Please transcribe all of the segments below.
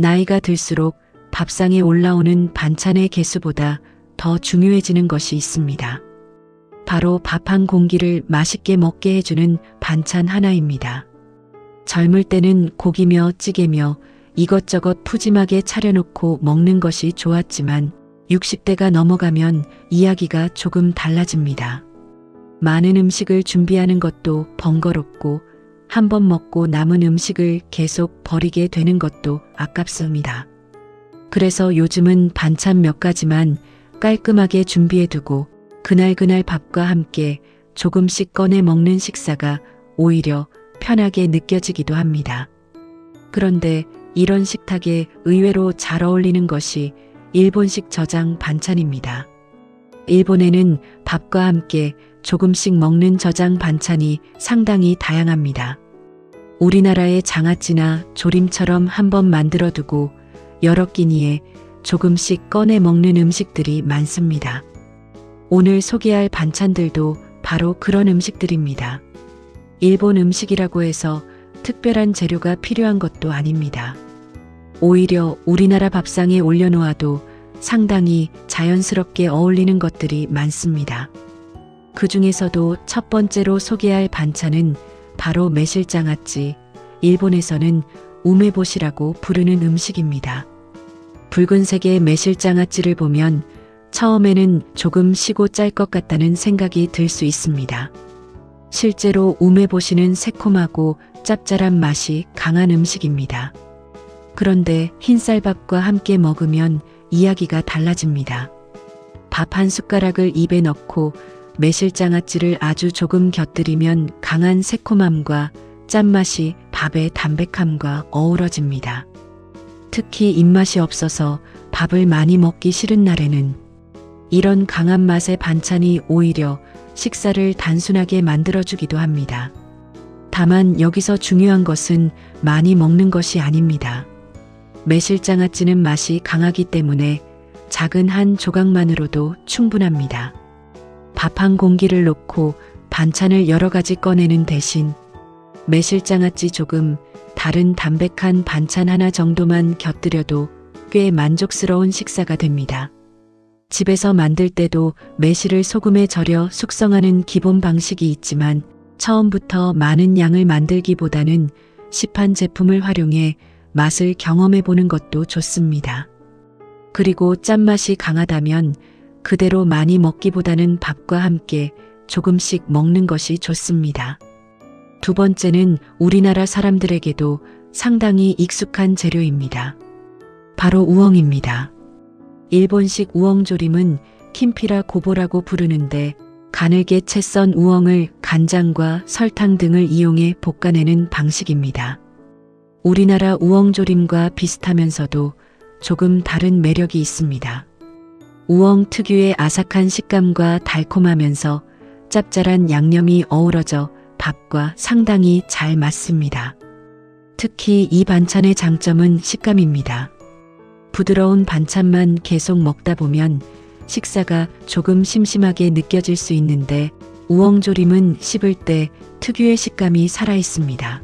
나이가 들수록 밥상에 올라오는 반찬의 개수보다 더 중요해지는 것이 있습니다. 바로 밥 한 공기를 맛있게 먹게 해주는 반찬 하나입니다. 젊을 때는 고기며 찌개며 이것저것 푸짐하게 차려놓고 먹는 것이 좋았지만 60대가 넘어가면 이야기가 조금 달라집니다. 많은 음식을 준비하는 것도 번거롭고 한 번 먹고 남은 음식을 계속 버리게 되는 것도 아깝습니다. 그래서 요즘은 반찬 몇 가지만 깔끔하게 준비해두고 그날그날 밥과 함께 조금씩 꺼내 먹는 식사가 오히려 편하게 느껴지기도 합니다. 그런데 이런 식탁에 의외로 잘 어울리는 것이 일본식 저장 반찬입니다. 일본에는 밥과 함께 조금씩 먹는 저장 반찬이 상당히 다양합니다. 우리나라의 장아찌나 조림처럼 한번 만들어두고 여러 끼니에 조금씩 꺼내 먹는 음식들이 많습니다. 오늘 소개할 반찬들도 바로 그런 음식들입니다. 일본 음식이라고 해서 특별한 재료가 필요한 것도 아닙니다. 오히려 우리나라 밥상에 올려놓아도 상당히 자연스럽게 어울리는 것들이 많습니다. 그 중에서도 첫 번째로 소개할 반찬은 바로 매실장아찌, 일본에서는 우메보시라고 부르는 음식입니다. 붉은색의 매실장아찌를 보면 처음에는 조금 시고 짤 것 같다는 생각이 들 수 있습니다. 실제로 우메보시는 새콤하고 짭짤한 맛이 강한 음식입니다. 그런데 흰쌀밥과 함께 먹으면 이야기가 달라집니다. 밥 한 숟가락을 입에 넣고 매실장아찌를 아주 조금 곁들이면 강한 새콤함과 짠맛이 밥의 담백함과 어우러집니다. 특히 입맛이 없어서 밥을 많이 먹기 싫은 날에는 이런 강한 맛의 반찬이 오히려 식사를 단순하게 만들어주기도 합니다. 다만 여기서 중요한 것은 많이 먹는 것이 아닙니다. 매실장아찌는 맛이 강하기 때문에 작은 한 조각만으로도 충분합니다. 밥 한 공기를 놓고 반찬을 여러 가지 꺼내는 대신 매실장아찌 조금, 다른 담백한 반찬 하나 정도만 곁들여도 꽤 만족스러운 식사가 됩니다. 집에서 만들 때도 매실을 소금에 절여 숙성하는 기본 방식이 있지만 처음부터 많은 양을 만들기보다는 시판 제품을 활용해 맛을 경험해 보는 것도 좋습니다. 그리고 짠맛이 강하다면 그대로 많이 먹기보다는 밥과 함께 조금씩 먹는 것이 좋습니다. 두 번째는 우리나라 사람들에게도 상당히 익숙한 재료입니다. 바로 우엉입니다. 일본식 우엉조림은 킴피라 고보라고 부르는데 가늘게 채 썬 우엉을 간장과 설탕 등을 이용해 볶아내는 방식입니다. 우리나라 우엉조림과 비슷하면서도 조금 다른 매력이 있습니다. 우엉 특유의 아삭한 식감과 달콤하면서 짭짤한 양념이 어우러져 밥과 상당히 잘 맞습니다. 특히 이 반찬의 장점은 식감입니다. 부드러운 반찬만 계속 먹다 보면 식사가 조금 심심하게 느껴질 수 있는데 우엉조림은 씹을 때 특유의 식감이 살아있습니다.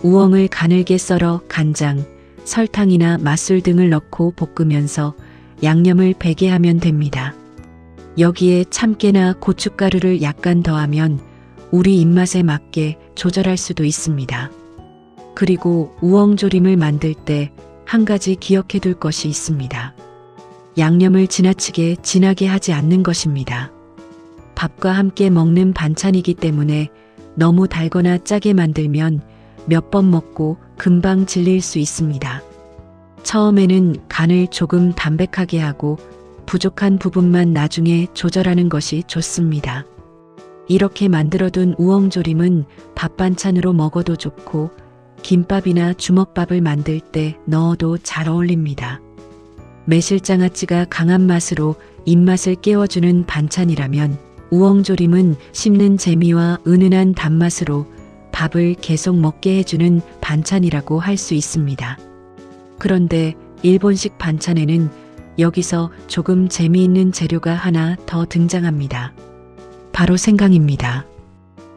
우엉을 가늘게 썰어 간장, 설탕이나 맛술 등을 넣고 볶으면서 양념을 배게 하면 됩니다. 여기에 참깨나 고춧가루를 약간 더하면 우리 입맛에 맞게 조절할 수도 있습니다. 그리고 우엉조림을 만들 때 한 가지 기억해 둘 것이 있습니다. 양념을 지나치게 진하게 하지 않는 것입니다. 밥과 함께 먹는 반찬이기 때문에 너무 달거나 짜게 만들면 몇 번 먹고 금방 질릴 수 있습니다. 처음에는 간을 조금 담백하게 하고 부족한 부분만 나중에 조절하는 것이 좋습니다. 이렇게 만들어둔 우엉조림은 밥 반찬으로 먹어도 좋고 김밥이나 주먹밥을 만들 때 넣어도 잘 어울립니다. 매실장아찌가 강한 맛으로 입맛을 깨워주는 반찬이라면 우엉조림은 씹는 재미와 은은한 단맛으로 밥을 계속 먹게 해주는 반찬이라고 할 수 있습니다. 그런데 일본식 반찬에는 여기서 조금 재미있는 재료가 하나 더 등장합니다. 바로 생강입니다.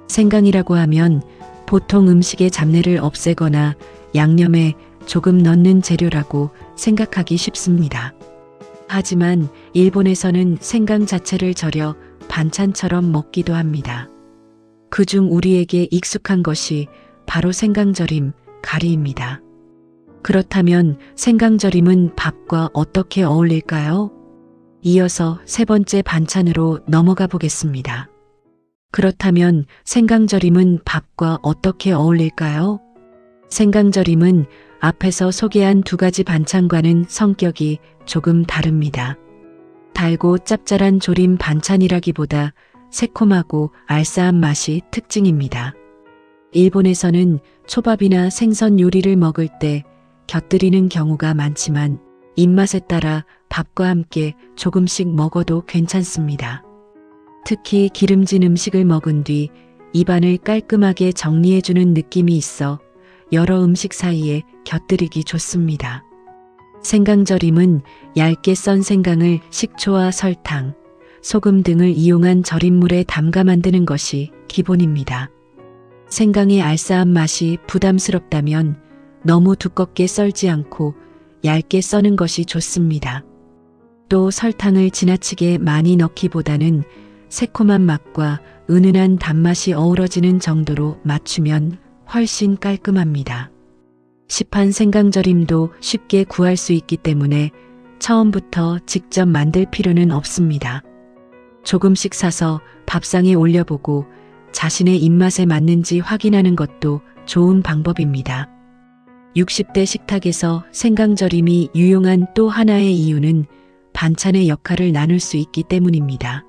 생강이라고 하면 보통 음식의 잡내를 없애거나 양념에 조금 넣는 재료라고 생각하기 쉽습니다. 하지만 일본에서는 생강 자체를 절여 반찬처럼 먹기도 합니다. 그중 우리에게 익숙한 것이 바로 생강절임, 가리입니다. 그렇다면 생강절임은 밥과 어떻게 어울릴까요? 이어서 세 번째 반찬으로 넘어가 보겠습니다. 그렇다면 생강절임은 밥과 어떻게 어울릴까요? 생강절임은 앞에서 소개한 두 가지 반찬과는 성격이 조금 다릅니다. 달고 짭짤한 조림 반찬이라기보다 새콤하고 알싸한 맛이 특징입니다. 일본에서는 초밥이나 생선 요리를 먹을 때 곁들이는 경우가 많지만 입맛에 따라 밥과 함께 조금씩 먹어도 괜찮습니다. 특히 기름진 음식을 먹은 뒤 입안을 깔끔하게 정리해주는 느낌이 있어 여러 음식 사이에 곁들이기 좋습니다. 생강절임은 얇게 썬 생강을 식초와 설탕, 소금 등을 이용한 절임물에 담가 만드는 것이 기본입니다. 생강의 알싸한 맛이 부담스럽다면 너무 두껍게 썰지 않고 얇게 써는 것이 좋습니다. 또 설탕을 지나치게 많이 넣기보다는 새콤한 맛과 은은한 단맛이 어우러지는 정도로 맞추면 훨씬 깔끔합니다. 시판 생강절임도 쉽게 구할 수 있기 때문에 처음부터 직접 만들 필요는 없습니다. 조금씩 사서 밥상에 올려보고 자신의 입맛에 맞는지 확인하는 것도 좋은 방법입니다. 60대 식탁에서 생강절임이 유용한 또 하나의 이유는 반찬의 역할을 나눌 수 있기 때문입니다.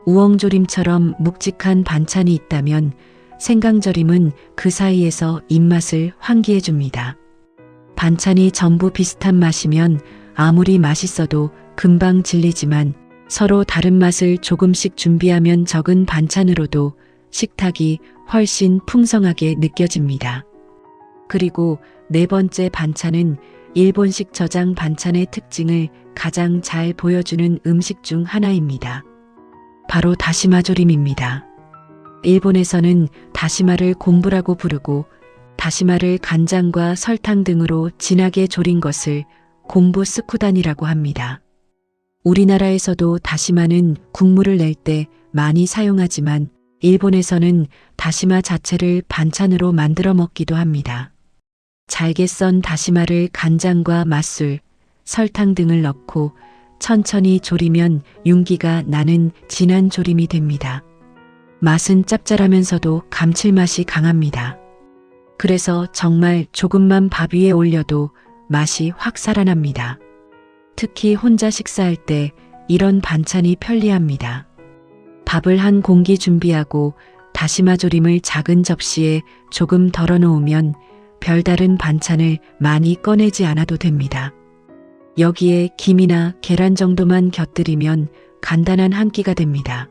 우엉조림처럼 묵직한 반찬이 있다면 생강절임은 그 사이에서 입맛을 환기해 줍니다. 반찬이 전부 비슷한 맛이면 아무리 맛있어도 금방 질리지만 서로 다른 맛을 조금씩 준비하면 적은 반찬으로도 식탁이 훨씬 풍성하게 느껴집니다. 그리고 네 번째 반찬은 일본식 저장 반찬의 특징을 가장 잘 보여주는 음식 중 하나입니다. 바로 다시마조림입니다. 일본에서는 다시마를 곰부라고 부르고 다시마를 간장과 설탕 등으로 진하게 졸인 것을 곰부 스쿠단이라고 합니다. 우리나라에서도 다시마는 국물을 낼 때 많이 사용하지만 일본에서는 다시마 자체를 반찬으로 만들어 먹기도 합니다. 잘게 썬 다시마를 간장과 맛술, 설탕 등을 넣고 천천히 졸이면 윤기가 나는 진한 조림이 됩니다. 맛은 짭짤하면서도 감칠맛이 강합니다. 그래서 정말 조금만 밥 위에 올려도 맛이 확 살아납니다. 특히 혼자 식사할 때 이런 반찬이 편리합니다. 밥을 한 공기 준비하고 다시마 조림을 작은 접시에 조금 덜어 놓으면 별다른 반찬을 많이 꺼내지 않아도 됩니다. 여기에 김이나 계란 정도만 곁들이면 간단한 한 끼가 됩니다.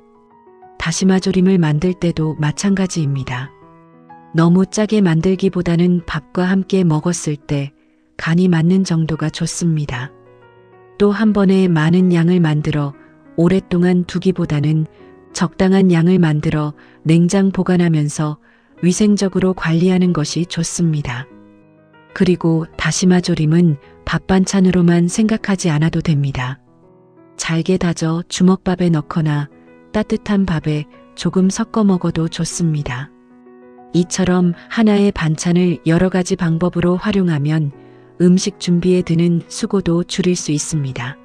다시마 조림을 만들 때도 마찬가지입니다. 너무 짜게 만들기보다는 밥과 함께 먹었을 때 간이 맞는 정도가 좋습니다. 또 한 번에 많은 양을 만들어 오랫동안 두기보다는 적당한 양을 만들어 냉장 보관하면서 위생적으로 관리하는 것이 좋습니다. 그리고 다시마 조림은 밥 반찬으로만 생각하지 않아도 됩니다. 잘게 다져 주먹밥에 넣거나 따뜻한 밥에 조금 섞어 먹어도 좋습니다. 이처럼 하나의 반찬을 여러 가지 방법으로 활용하면 음식 준비에 드는 수고도 줄일 수 있습니다.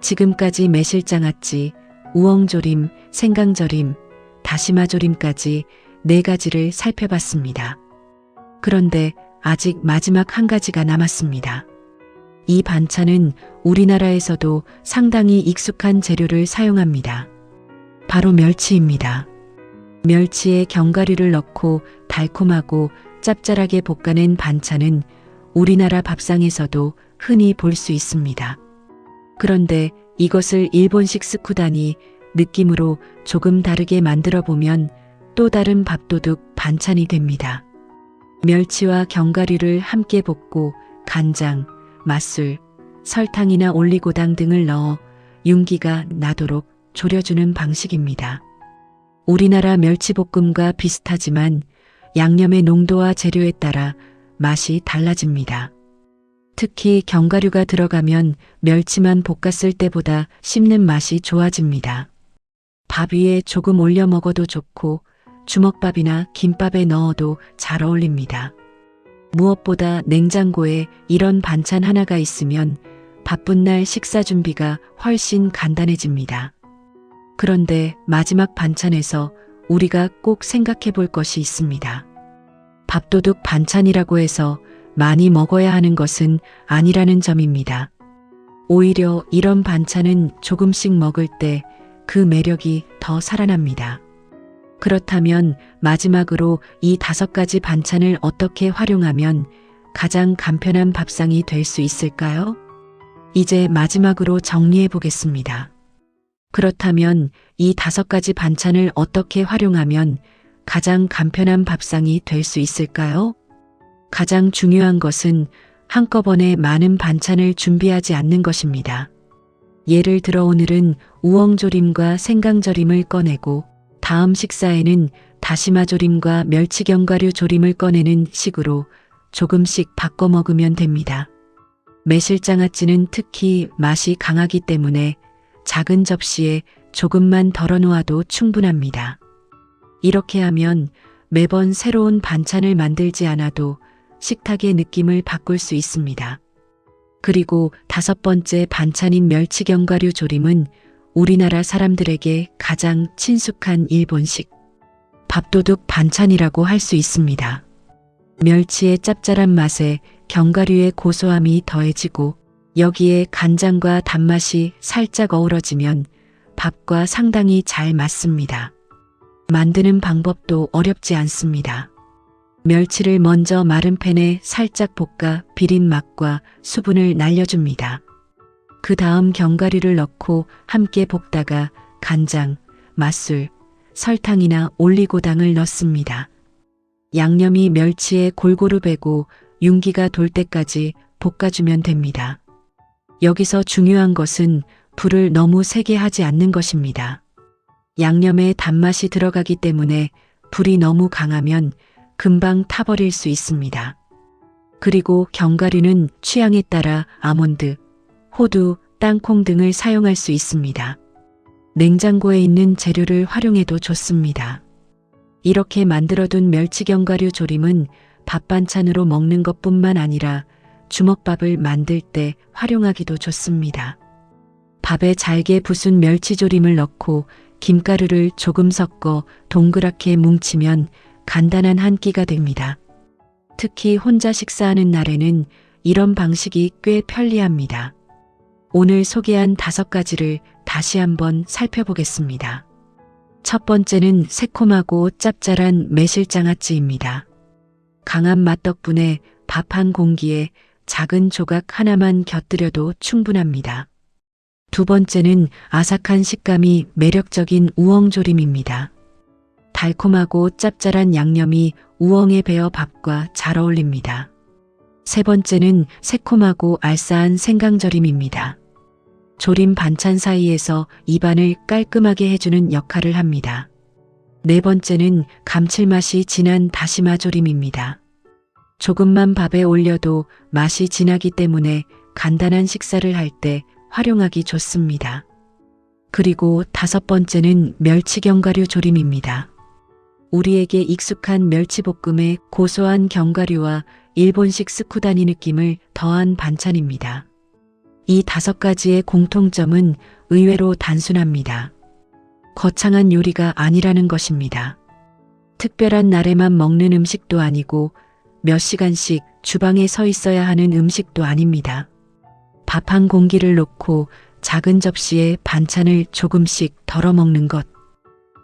지금까지 매실장아찌, 우엉조림, 생강절임, 다시마조림까지 4가지를 살펴봤습니다. 그런데 아직 마지막 한 가지가 남았습니다. 이 반찬은 우리나라에서도 상당히 익숙한 재료를 사용합니다. 바로 멸치입니다. 멸치에 견과류를 넣고 달콤하고 짭짤하게 볶아낸 반찬은 우리나라 밥상에서도 흔히 볼 수 있습니다. 그런데 이것을 일본식 스쿠다니 느낌으로 조금 다르게 만들어 보면 또 다른 밥도둑 반찬이 됩니다. 멸치와 견과류를 함께 볶고 간장, 맛술, 설탕이나 올리고당 등을 넣어 윤기가 나도록 졸여주는 방식입니다. 우리나라 멸치볶음과 비슷하지만 양념의 농도와 재료에 따라 맛이 달라집니다. 특히 견과류가 들어가면 멸치만 볶았을 때보다 씹는 맛이 좋아집니다. 밥 위에 조금 올려 먹어도 좋고 주먹밥이나 김밥에 넣어도 잘 어울립니다. 무엇보다 냉장고에 이런 반찬 하나가 있으면 바쁜 날 식사 준비가 훨씬 간단해집니다. 그런데 마지막 반찬에서 우리가 꼭 생각해 볼 것이 있습니다. 밥도둑 반찬이라고 해서 많이 먹어야 하는 것은 아니라는 점입니다. 오히려 이런 반찬은 조금씩 먹을 때 그 매력이 더 살아납니다. 그렇다면 마지막으로 이 5가지 반찬을 어떻게 활용하면 가장 간편한 밥상이 될 수 있을까요? 이제 마지막으로 정리해 보겠습니다. 그렇다면 이 5가지 반찬을 어떻게 활용하면 가장 간편한 밥상이 될 수 있을까요? 가장 중요한 것은 한꺼번에 많은 반찬을 준비하지 않는 것입니다. 예를 들어 오늘은 우엉조림과 생강조림을 꺼내고 다음 식사에는 다시마조림과 멸치견과류 조림을 꺼내는 식으로 조금씩 바꿔 먹으면 됩니다. 매실장아찌는 특히 맛이 강하기 때문에 작은 접시에 조금만 덜어 놓아도 충분합니다. 이렇게 하면 매번 새로운 반찬을 만들지 않아도 식탁의 느낌을 바꿀 수 있습니다. 그리고 5번째 반찬인 멸치견과류 조림은 우리나라 사람들에게 가장 친숙한 일본식 밥도둑 반찬이라고 할 수 있습니다. 멸치의 짭짤한 맛에 견과류의 고소함이 더해지고 여기에 간장과 단맛이 살짝 어우러지면 밥과 상당히 잘 맞습니다. 만드는 방법도 어렵지 않습니다. 멸치를 먼저 마른 팬에 살짝 볶아 비린 맛과 수분을 날려줍니다. 그 다음 견과류를 넣고 함께 볶다가 간장, 맛술, 설탕이나 올리고당을 넣습니다. 양념이 멸치에 골고루 배고 윤기가 돌 때까지 볶아주면 됩니다. 여기서 중요한 것은 불을 너무 세게 하지 않는 것입니다. 양념에 단맛이 들어가기 때문에 불이 너무 강하면 금방 타버릴 수 있습니다. 그리고 견과류는 취향에 따라 아몬드, 호두, 땅콩 등을 사용할 수 있습니다. 냉장고에 있는 재료를 활용해도 좋습니다. 이렇게 만들어둔 멸치견과류 조림은 밥 반찬으로 먹는 것뿐만 아니라 주먹밥을 만들 때 활용하기도 좋습니다. 밥에 잘게 부순 멸치조림을 넣고 김가루를 조금 섞어 동그랗게 뭉치면 간단한 한 끼가 됩니다. 특히 혼자 식사하는 날에는 이런 방식이 꽤 편리합니다. 오늘 소개한 5가지를 다시 한번 살펴보겠습니다. 첫 번째는 새콤하고 짭짤한 매실장아찌입니다. 강한 맛 덕분에 밥 한 공기에 작은 조각 하나만 곁들여도 충분합니다. 두 번째는 아삭한 식감이 매력적인 우엉조림입니다. 달콤하고 짭짤한 양념이 우엉에 배어 밥과 잘 어울립니다. 세 번째는 새콤하고 알싸한 생강조림입니다. 조림 반찬 사이에서 입안을 깔끔하게 해주는 역할을 합니다. 네 번째는 감칠맛이 진한 다시마조림입니다. 조금만 밥에 올려도 맛이 진하기 때문에 간단한 식사를 할 때 활용하기 좋습니다. 그리고 5번째는 멸치견과류 조림입니다. 우리에게 익숙한 멸치볶음에 고소한 견과류와 일본식 스쿠다니 느낌을 더한 반찬입니다. 이 5가지의 공통점은 의외로 단순합니다. 거창한 요리가 아니라는 것입니다. 특별한 날에만 먹는 음식도 아니고 몇 시간씩 주방에 서 있어야 하는 음식도 아닙니다. 밥 한 공기를 놓고 작은 접시에 반찬을 조금씩 덜어 먹는 것.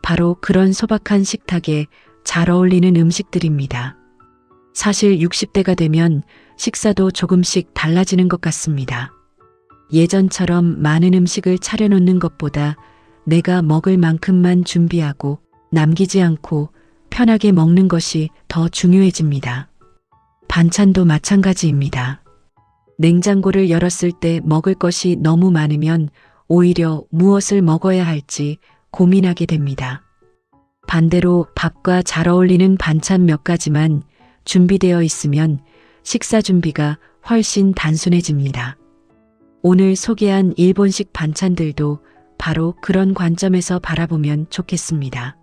바로 그런 소박한 식탁에 잘 어울리는 음식들입니다. 사실 60대가 되면 식사도 조금씩 달라지는 것 같습니다. 예전처럼 많은 음식을 차려놓는 것보다 내가 먹을 만큼만 준비하고 남기지 않고 편하게 먹는 것이 더 중요해집니다. 반찬도 마찬가지입니다. 냉장고를 열었을 때 먹을 것이 너무 많으면 오히려 무엇을 먹어야 할지 고민하게 됩니다. 반대로 밥과 잘 어울리는 반찬 몇 가지만 준비되어 있으면 식사 준비가 훨씬 단순해집니다. 오늘 소개한 일본식 반찬들도 바로 그런 관점에서 바라보면 좋겠습니다.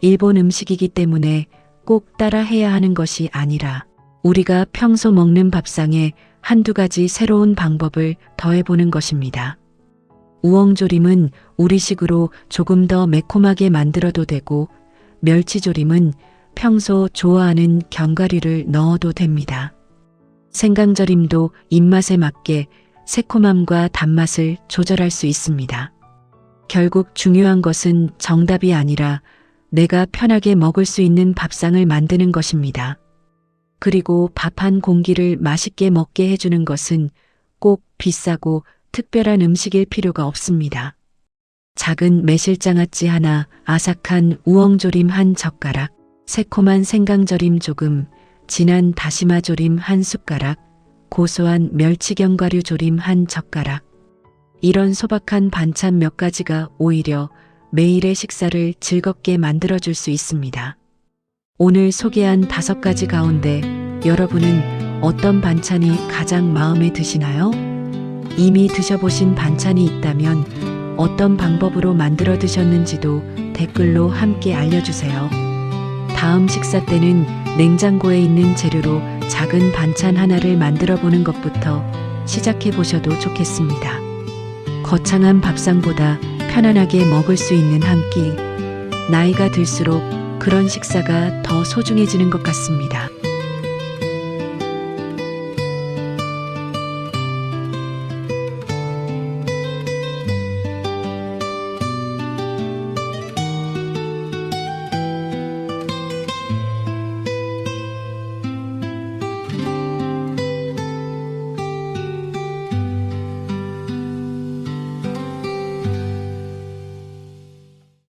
일본 음식이기 때문에 꼭 따라 해야 하는 것이 아니라 우리가 평소 먹는 밥상에 한두 가지 새로운 방법을 더해보는 것입니다. 우엉조림은 우리식으로 조금 더 매콤하게 만들어도 되고, 멸치조림은 평소 좋아하는 견과류를 넣어도 됩니다. 생강조림도 입맛에 맞게 새콤함과 단맛을 조절할 수 있습니다. 결국 중요한 것은 정답이 아니라 내가 편하게 먹을 수 있는 밥상을 만드는 것입니다. 그리고 밥 한 공기를 맛있게 먹게 해주는 것은 꼭 비싸고 특별한 음식일 필요가 없습니다. 작은 매실장아찌 하나, 아삭한 우엉조림 한 젓가락, 새콤한 생강조림 조금, 진한 다시마조림 한 숟가락, 고소한 멸치견과류 조림 한 젓가락. 이런 소박한 반찬 몇 가지가 오히려 매일의 식사를 즐겁게 만들어줄 수 있습니다. 오늘 소개한 5가지 가운데 여러분은 어떤 반찬이 가장 마음에 드시나요? 이미 드셔보신 반찬이 있다면 어떤 방법으로 만들어 드셨는지도 댓글로 함께 알려주세요. 다음 식사 때는 냉장고에 있는 재료로 작은 반찬 하나를 만들어 보는 것부터 시작해 보셔도 좋겠습니다. 거창한 밥상보다 편안하게 먹을 수 있는 한 끼. 나이가 들수록 그런 식사가 더 소중해지는 것 같습니다.